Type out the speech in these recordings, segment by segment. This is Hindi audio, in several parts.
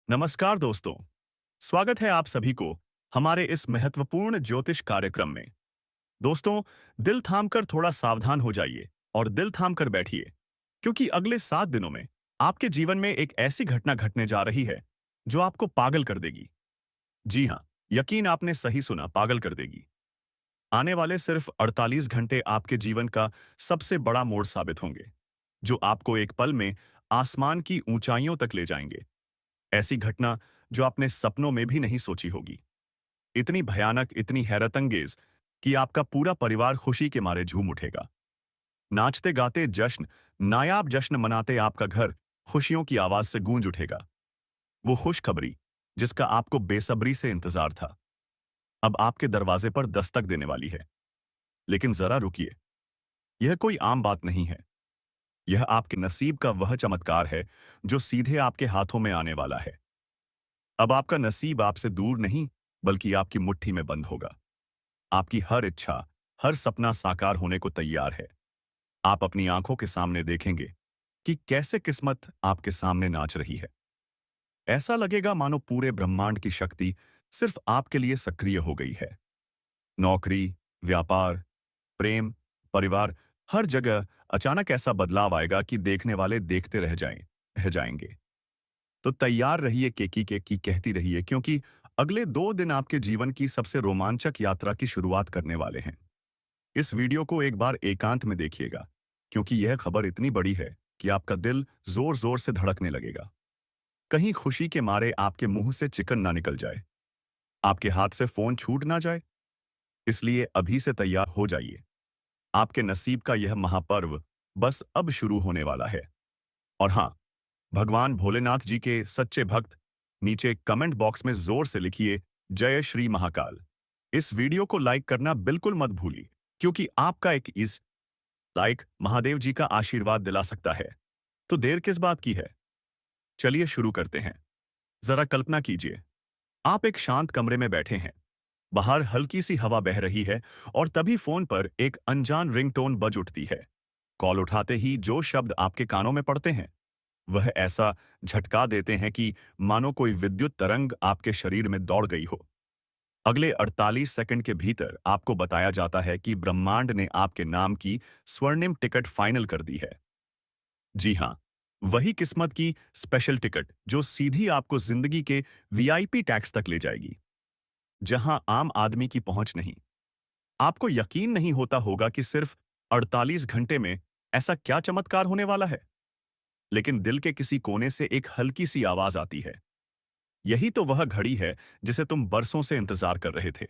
नमस्कार दोस्तों। स्वागत है आप सभी को हमारे इस महत्वपूर्ण ज्योतिष कार्यक्रम में। दोस्तों, दिल थामकर थोड़ा सावधान हो जाइए और दिल थामकर बैठिए, क्योंकि अगले 7 दिनों में आपके जीवन में एक ऐसी घटना घटने जा रही है जो आपको पागल कर देगी। जी हाँ, यकीन आपने सही सुना, पागल कर देगी। आने वाले सिर्फ 48 घंटे आपके जीवन का सबसे बड़ा मोड़ साबित होंगे, जो आपको एक पल में आसमान की ऊंचाइयों तक ले जाएंगे। ऐसी घटना जो आपने सपनों में भी नहीं सोची होगी। इतनी भयानक, इतनी हैरतअंगेज कि आपका पूरा परिवार खुशी के मारे झूम उठेगा। नाचते गाते जश्न, नायाब जश्न मनाते आपका घर खुशियों की आवाज से गूंज उठेगा। वो खुशखबरी जिसका आपको बेसब्री से इंतजार था, अब आपके दरवाजे पर दस्तक देने वाली है। लेकिन जरा रुकिए, यह कोई आम बात नहीं है। यह आपके नसीब का वह चमत्कार है जो सीधे आपके हाथों में आने वाला है। अब आपका नसीब आपसे दूर नहीं, बल्कि आपकी मुट्ठी में बंद होगा। आपकी हर इच्छा, हर सपना साकार होने को तैयार है। आप अपनी आंखों के सामने देखेंगे कि कैसे किस्मत आपके सामने नाच रही है। ऐसा लगेगा मानो पूरे ब्रह्मांड की शक्ति सिर्फ आपके लिए सक्रिय हो गई है। नौकरी, व्यापार, प्रेम, परिवार, हर जगह अचानक ऐसा बदलाव आएगा कि देखने वाले देखते रह जाएंगे। तो तैयार रहिए, केकी कहती रहिए, क्योंकि अगले 2 दिन आपके जीवन की सबसे रोमांचक यात्रा की शुरुआत करने वाले हैं। इस वीडियो को एक बार एकांत में देखिएगा, क्योंकि यह खबर इतनी बड़ी है कि आपका दिल जोर जोर से धड़कने लगेगा। कहीं खुशी के मारे आपके मुंह से चिकन ना निकल जाए, आपके हाथ से फोन छूट ना जाए। इसलिए अभी से तैयार हो जाइए। आपके नसीब का यह महापर्व बस अब शुरू होने वाला है। और हाँ, भगवान भोलेनाथ जी के सच्चे भक्त नीचे कमेंट बॉक्स में जोर से लिखिए, जय श्री महाकाल। इस वीडियो को लाइक करना बिल्कुल मत भूलिए, क्योंकि आपका एक इस लाइक महादेव जी का आशीर्वाद दिला सकता है। तो देर किस बात की है, चलिए शुरू करते हैं। जरा कल्पना कीजिए, आप एक शांत कमरे में बैठे हैं। बाहर हल्की सी हवा बह रही है और तभी फोन पर एक अनजान रिंगटोन बज उठती है। कॉल उठाते ही जो शब्द आपके कानों में पड़ते हैं, वह ऐसा झटका देते हैं कि मानो कोई विद्युत तरंग आपके शरीर में दौड़ गई हो। अगले 48 सेकंड के भीतर आपको बताया जाता है कि ब्रह्मांड ने आपके नाम की स्वर्णिम टिकट फाइनल कर दी है। जी हाँ, वही किस्मत की स्पेशल टिकट जो सीधी आपको जिंदगी के वीआईपी टैक्स तक ले जाएगी, जहां आम आदमी की पहुंच नहीं। आपको यकीन नहीं होता होगा कि सिर्फ 48 घंटे में ऐसा क्या चमत्कार होने वाला है। लेकिन दिल के किसी कोने से एक हल्की सी आवाज आती है, यही तो वह घड़ी है जिसे तुम बरसों से इंतजार कर रहे थे।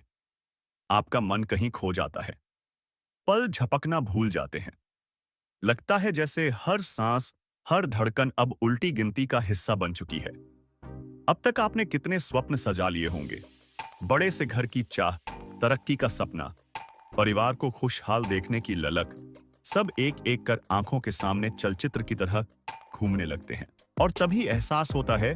आपका मन कहीं खो जाता है, पल झपकना भूल जाते हैं। लगता है जैसे हर सांस, हर धड़कन अब उल्टी गिनती का हिस्सा बन चुकी है। अब तक आपने कितने स्वप्न सजा लिए होंगे, बड़े से घर की चाह, तरक्की का सपना, परिवार को खुशहाल देखने की ललक, सब एक एक कर आंखों के सामने चलचित्र की तरह घूमने लगते हैं। और तभी एहसास होता है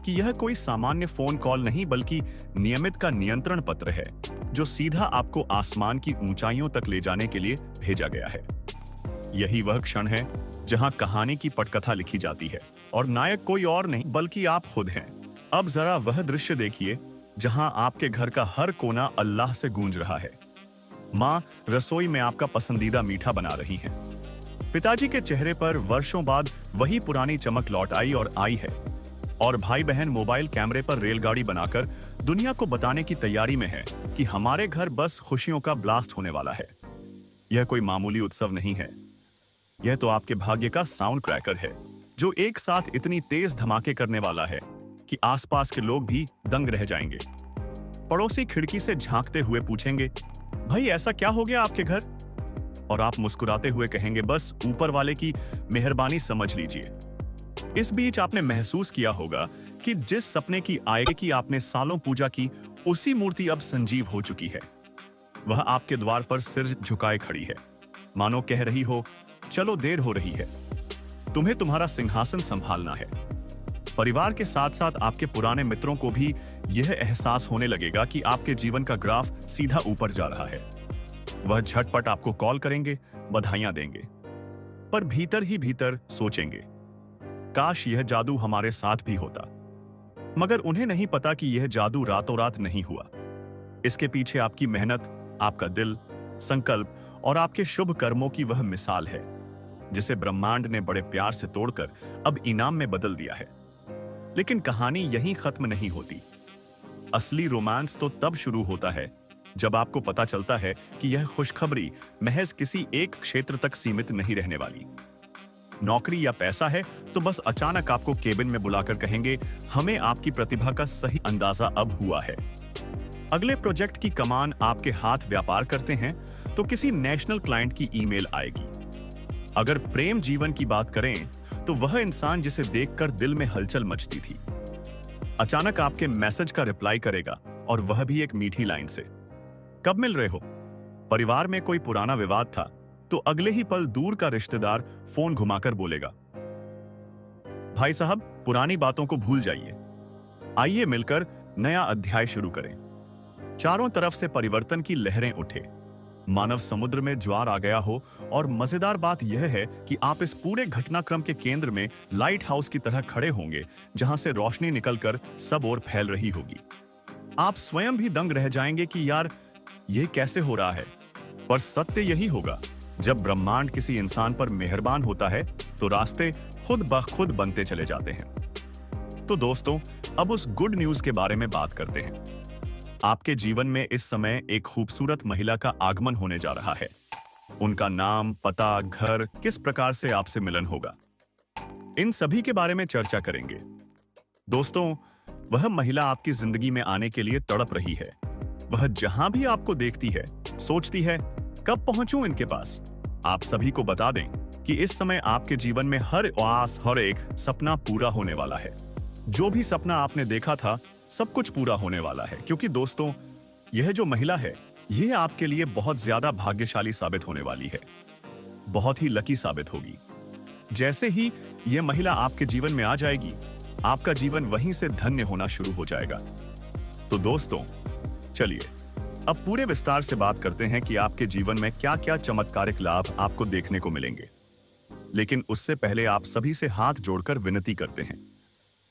कि यह कोई सामान्य फोन कॉल नहीं, बल्कि नियमित का नियंत्रण पत्र है, जो सीधा आपको आसमान की ऊंचाइयों तक ले जाने के लिए भेजा गया है। यही वह क्षण है जहां कहानी की पटकथा लिखी जाती है और नायक कोई और नहीं बल्कि आप खुद हैं। अब जरा वह दृश्य देखिए जहां आपके घर का हर कोना अल्लाह से गूंज रहा है। माँ रसोई में आपका पसंदीदा मीठा बना रही हैं। पिताजी के चेहरे पर वर्षों बाद वही पुरानी चमक लौट आई है। और भाई बहन मोबाइल कैमरे पर रेलगाड़ी बनाकर दुनिया को बताने की तैयारी में है कि हमारे घर बस खुशियों का ब्लास्ट होने वाला है। यह कोई मामूली उत्सव नहीं है, यह तो आपके भाग्य का साउंड क्रैकर है, जो एक साथ इतनी तेज धमाके करने वाला है कि आसपास के लोग भी दंग रह जाएंगे। पड़ोसी खिड़की से झांकते हुए पूछेंगे, भाई ऐसा क्या हो गया आपके घर? और आप मुस्कुराते हुए कहेंगे, बस ऊपर वाले की मेहरबानी समझ लीजिए। इस बीच आपने महसूस किया होगा कि जिस सपने की आय की आपने सालों पूजा की, उसी मूर्ति अब संजीव हो चुकी है। वह आपके द्वार पर सिर झुकाए खड़ी है, मानो कह रही हो, चलो देर हो रही है, तुम्हें तुम्हारा सिंहासन संभालना है। परिवार के साथ साथ आपके पुराने मित्रों को भी यह एहसास होने लगेगा कि आपके जीवन का ग्राफ सीधा ऊपर जा रहा है। वह झटपट आपको कॉल करेंगे, बधाइयां देंगे, पर भीतर ही भीतर सोचेंगे, काश यह जादू हमारे साथ भी होता। मगर उन्हें नहीं पता कि यह जादू रातों रात नहीं हुआ। इसके पीछे आपकी मेहनत, आपका दिल, संकल्प और आपके शुभ कर्मों की वह मिसाल है जिसे ब्रह्मांड ने बड़े प्यार से तोड़कर अब इनाम में बदल दिया है। लेकिन कहानी यहीं खत्म नहीं होती। असली रोमांस तो तब शुरू होता है जब आपको पता चलता है कि यह खुशखबरी महज किसी एक क्षेत्र तक सीमित नहीं रहने वाली। नौकरी या पैसा है तो बस अचानक आपको केबिन में बुलाकर कहेंगे, हमें आपकी प्रतिभा का सही अंदाजा अब हुआ है। अगले प्रोजेक्ट की कमान आपके हाथ व्यापार करते हैं तो किसी नेशनल क्लाइंट की ईमेल आएगी। अगर प्रेम जीवन की बात करें तो वह इंसान जिसे देखकर दिल में हलचल मचती थी अचानक आपके मैसेज का रिप्लाई करेगा, और वह भी एक मीठी लाइन से। कब मिल रहे हो? परिवार में कोई पुराना विवाद था तो अगले ही पल दूर का रिश्तेदार फोन घुमाकर बोलेगा, भाई साहब पुरानी बातों को भूल जाइए, आइए मिलकर नया अध्याय शुरू करें। चारों तरफ से परिवर्तन की लहरें उठे, मानव समुद्र में ज्वार आ गया हो, और मजेदार बात यह है कि आप इस पूरे घटनाक्रम के केंद्र में लाइट हाउस की तरह खड़े होंगे जहां से रोशनी निकलकर सब ओर फैल रही होगी। आप स्वयं भी दंग रह जाएंगे कि यार यह कैसे हो रहा है, पर सत्य यही होगा, जब ब्रह्मांड किसी इंसान पर मेहरबान होता है तो रास्ते खुद ब खुद बनते चले जाते हैं। तो दोस्तों, अब उस गुड न्यूज के बारे में बात करते हैं। आपके जीवन में इस समय एक खूबसूरत महिला का आगमन होने जा रहा है। उनका नाम, पता, घर, किस प्रकार से आपसे मिलन होगा, इन सभी के बारे में चर्चा करेंगे। दोस्तों, वह महिला आपकी जिंदगी में आने के लिए तड़प रही है। वह जहां भी आपको देखती है सोचती है, कब पहुंचूं इनके पास। आप सभी को बता दें कि इस समय आपके जीवन में हर आस, हर एक सपना पूरा होने वाला है। जो भी सपना आपने देखा था सब कुछ पूरा होने वाला है, क्योंकि दोस्तों यह जो महिला है यह आपके लिए बहुत ज्यादा भाग्यशाली साबित होने वाली है, बहुत ही लकी साबित होगी। जैसे ही यह महिला आपके जीवन में आ जाएगी, आपका जीवन वहीं से धन्य होना शुरू हो जाएगा। तो दोस्तों चलिए अब पूरे विस्तार से बात करते हैं कि आपके जीवन में क्या क्या चमत्कारिक लाभ आपको देखने को मिलेंगे। लेकिन उससे पहले आप सभी से हाथ जोड़कर विनती करते हैं,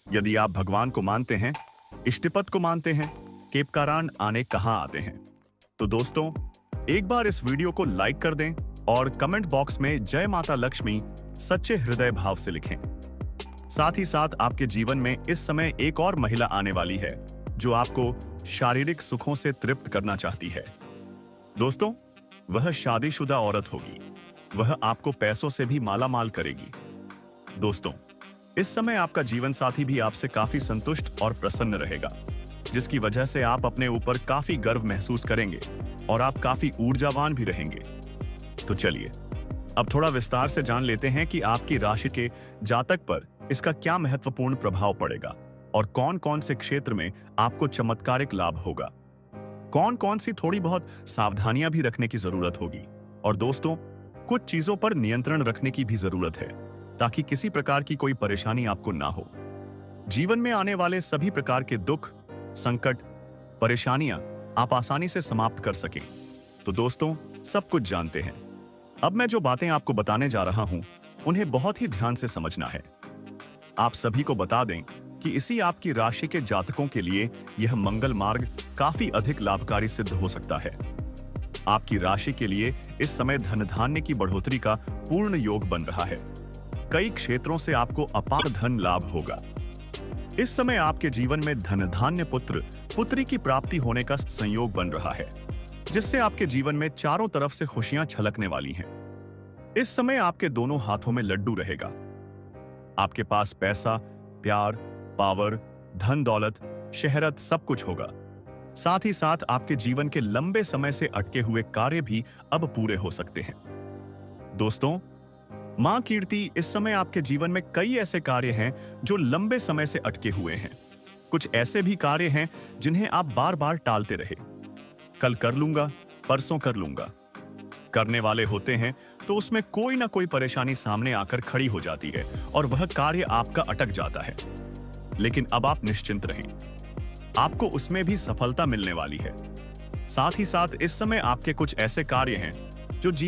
यदि आप भगवान को मानते हैं, इष्टपद को मानते हैं, केपकारान आने कहां आते हैं, तो दोस्तों एक बार इस वीडियो को लाइक कर दें और कमेंट बॉक्स में जय माता लक्ष्मी सच्चे हृदय भाव से लिखें। साथ ही साथ आपके जीवन में इस समय एक और महिला आने वाली है जो आपको शारीरिक सुखों से तृप्त करना चाहती है। दोस्तों, वह शादीशुदा औरत होगी। वह आपको पैसों से भी माला माल करेगी। दोस्तों, इस समय आपका जीवन साथी भी आपसे काफी संतुष्ट और प्रसन्न रहेगा, जिसकी वजह से आप अपने ऊपर काफी गर्व महसूस करेंगे और आप काफी ऊर्जावान भी रहेंगे। तो चलिए अब थोड़ा विस्तार से जान लेते हैं कि आपकी राशि के जातक पर इसका क्या महत्वपूर्ण प्रभाव पड़ेगा और कौन कौन से क्षेत्र में आपको चमत्कारिक लाभ होगा, कौन कौन सी थोड़ी बहुत सावधानियां भी रखने की जरूरत होगी, और दोस्तों कुछ चीजों पर नियंत्रण रखने की भी जरूरत है ताकि किसी प्रकार की कोई परेशानी आपको ना हो। जीवन में आने वाले सभी प्रकार के दुख, संकट, परेशानियां आप आसानी से समाप्त कर सकें। तो दोस्तों सब कुछ जानते हैं। अब मैं जो बातें आपको बताने जा रहा हूं उन्हें बहुत ही ध्यान से समझना है। आप सभी को बता दें कि इसी आपकी राशि के जातकों के लिए यह मंगल मार्ग काफी अधिक लाभकारी सिद्ध हो सकता है। आपकी राशि के लिए इस समय धन धान्य की बढ़ोतरी का पूर्ण योग बन रहा है। कई क्षेत्रों से आपको अपार धन लाभ होगा। इस समय आपके जीवन में धन धान्य, पुत्र पुत्री की प्राप्ति होने का संयोग बन रहा है, जिससे आपके जीवन में चारों तरफ से खुशियां छलकने वाली हैं। इस समय आपके दोनों हाथों में लड्डू रहेगा। आपके पास पैसा, प्यार, पावर, धन दौलत, शहरत सब कुछ होगा। साथ ही साथ आपके जीवन के लंबे समय से अटके हुए कार्य भी अब पूरे हो सकते हैं। दोस्तों, मां कीर्ति इस समय आपके जीवन में कई ऐसे कार्य हैं जो लंबे समय से अटके हुए हैं। कुछ ऐसे भी कार्य हैं जिन्हें आप बार बार टालते रहे। कल कर लूंगा, परसों कर लूंगा करने वाले होते हैं तो उसमें कोई ना कोई परेशानी सामने आकर खड़ी हो जाती है और वह कार्य आपका अटक जाता है। लेकिन अब आप निश्चिंत रहें, आपको उसमें भी सफलता मिलने वाली है। साथ ही साथ इस समय आपके कुछ ऐसे कार्य हैं जो